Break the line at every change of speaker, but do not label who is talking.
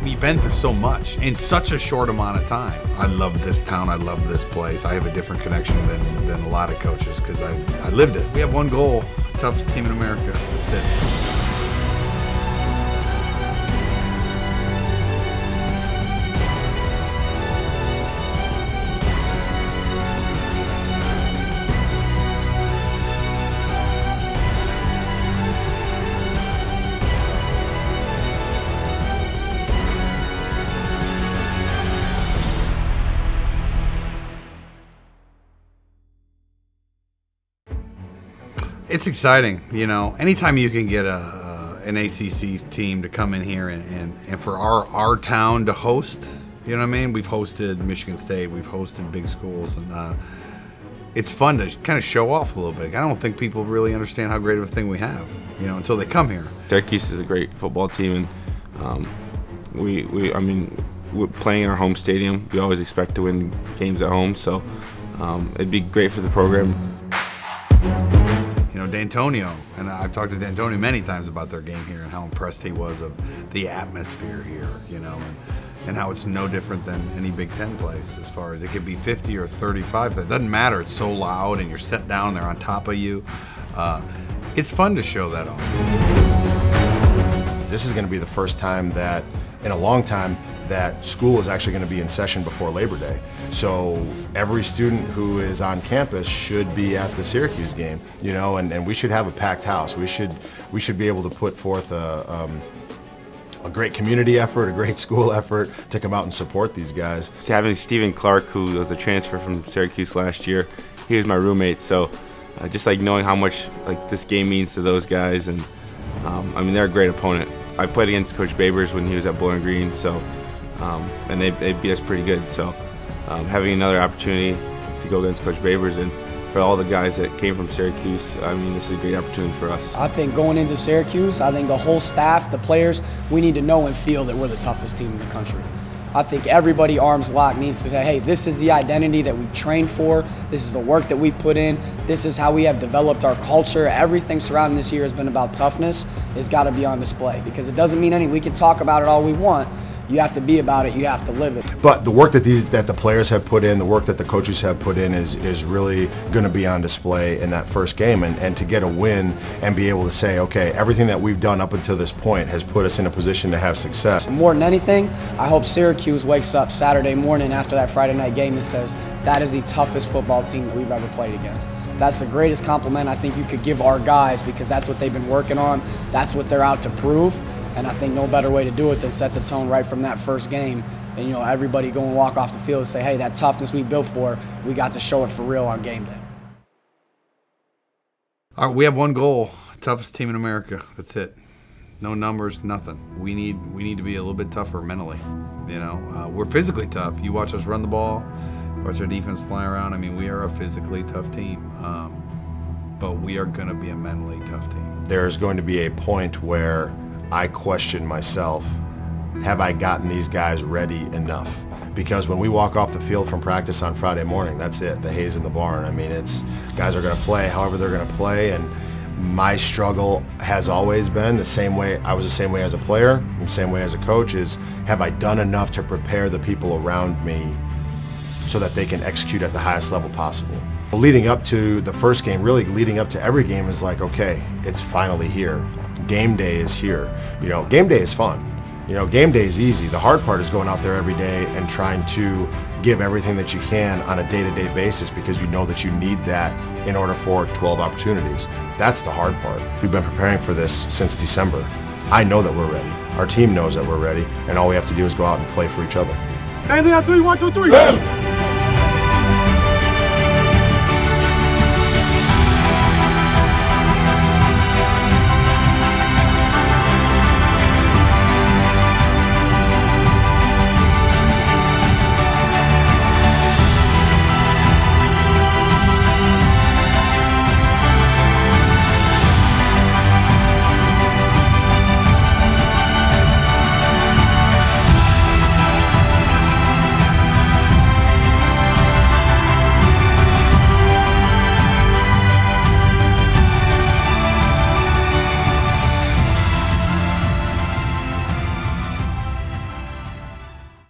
we've been through so much in such a short amount of time. I love this town. I love this place. I have a different connection than a lot of coaches because I lived it. We have one goal: toughest team in America. That's it. It's exciting, you know. Anytime you can get an ACC team to come in here and for our town to host, you know what I mean? We've hosted Michigan State, we've hosted big schools, and it's fun to kind of show off a little bit. I don't think people really understand how great of a thing we have, you know, until they come here.
Syracuse is a great football team, and we're playing in our home stadium. We always expect to win games at home, so it'd be great for the program.
You know, D'Antonio, and I've talked to D'Antonio many times about their game here and how impressed he was of the atmosphere here, you know, and how it's no different than any Big Ten place as far as it could be 50 or 35. That doesn't matter. It's so loud and you're set down, they're on top of you. It's fun to show that off.
This is going to be the first time that, in a long time, that school is actually going to be in session before Labor Day. So every student who is on campus should be at the Syracuse game, you know, and we should have a packed house. We should be able to put forth a great community effort, a great school effort to come out and support these guys.
Having Stephen Clark, who was a transfer from Syracuse last year, he was my roommate, so just like knowing how much like this game means to those guys, and I mean, they're a great opponent. I played against Coach Babers when he was at Bowling Green, so and they beat us pretty good. So having another opportunity to go against Coach Babers, and for all the guys that came from Syracuse, I mean, this is a great opportunity for us.
I think going into Syracuse, I think the whole staff, the players, we need to know and feel that we're the toughest team in the country. I think everybody arms locked needs to say, hey, this is the identity that we've trained for, this is the work that we've put in, this is how we have developed our culture. Everything surrounding this year has been about toughness. It's got to be on display, because it doesn't mean we can talk about it all we want. You have to be about it, you have to live it.
But the work that the players have put in, the work that the coaches have put in is really going to be on display in that first game, and to get a win and be able to say, okay, everything that we've done up until this point has put us in a position to have success.
More than anything, I hope Syracuse wakes up Saturday morning after that Friday night game and says, that is the toughest football team that we've ever played against. That's the greatest compliment I think you could give our guys, because that's what they've been working on, that's what they're out to prove. And I think no better way to do it than set the tone right from that first game. And, you know, everybody go and walk off the field and say, hey, that toughness we built for, we got to show it for real on game day.
All right, we have one goal: toughest team in America. That's it. No numbers, nothing. We need to be a little bit tougher mentally. You know, we're physically tough. You watch us run the ball, watch our defense fly around. I mean, we are a physically tough team. But we are going to be a mentally tough team.
There's going to be a point where I question myself, have I gotten these guys ready enough? Because when we walk off the field from practice on Friday morning, that's it, the hay's in the barn. I mean, it's guys are going to play however they're going to play, and my struggle has always been the same way. I was the same way as a player, the same way as a coach, is have I done enough to prepare the people around me so that they can execute at the highest level possible? Leading up to the first game, really leading up to every game, is like, okay, it's finally here. Game day is here. You know, game day is fun. You know, game day is easy. The hard part is going out there every day and trying to give everything that you can on a day-to-day basis, because you know that you need that in order for 12 opportunities. That's the hard part. We've been preparing for this since December. I know that we're ready. Our team knows that we're ready, and all we have to do is go out and play for each other.
And 3, 1, 2, 3.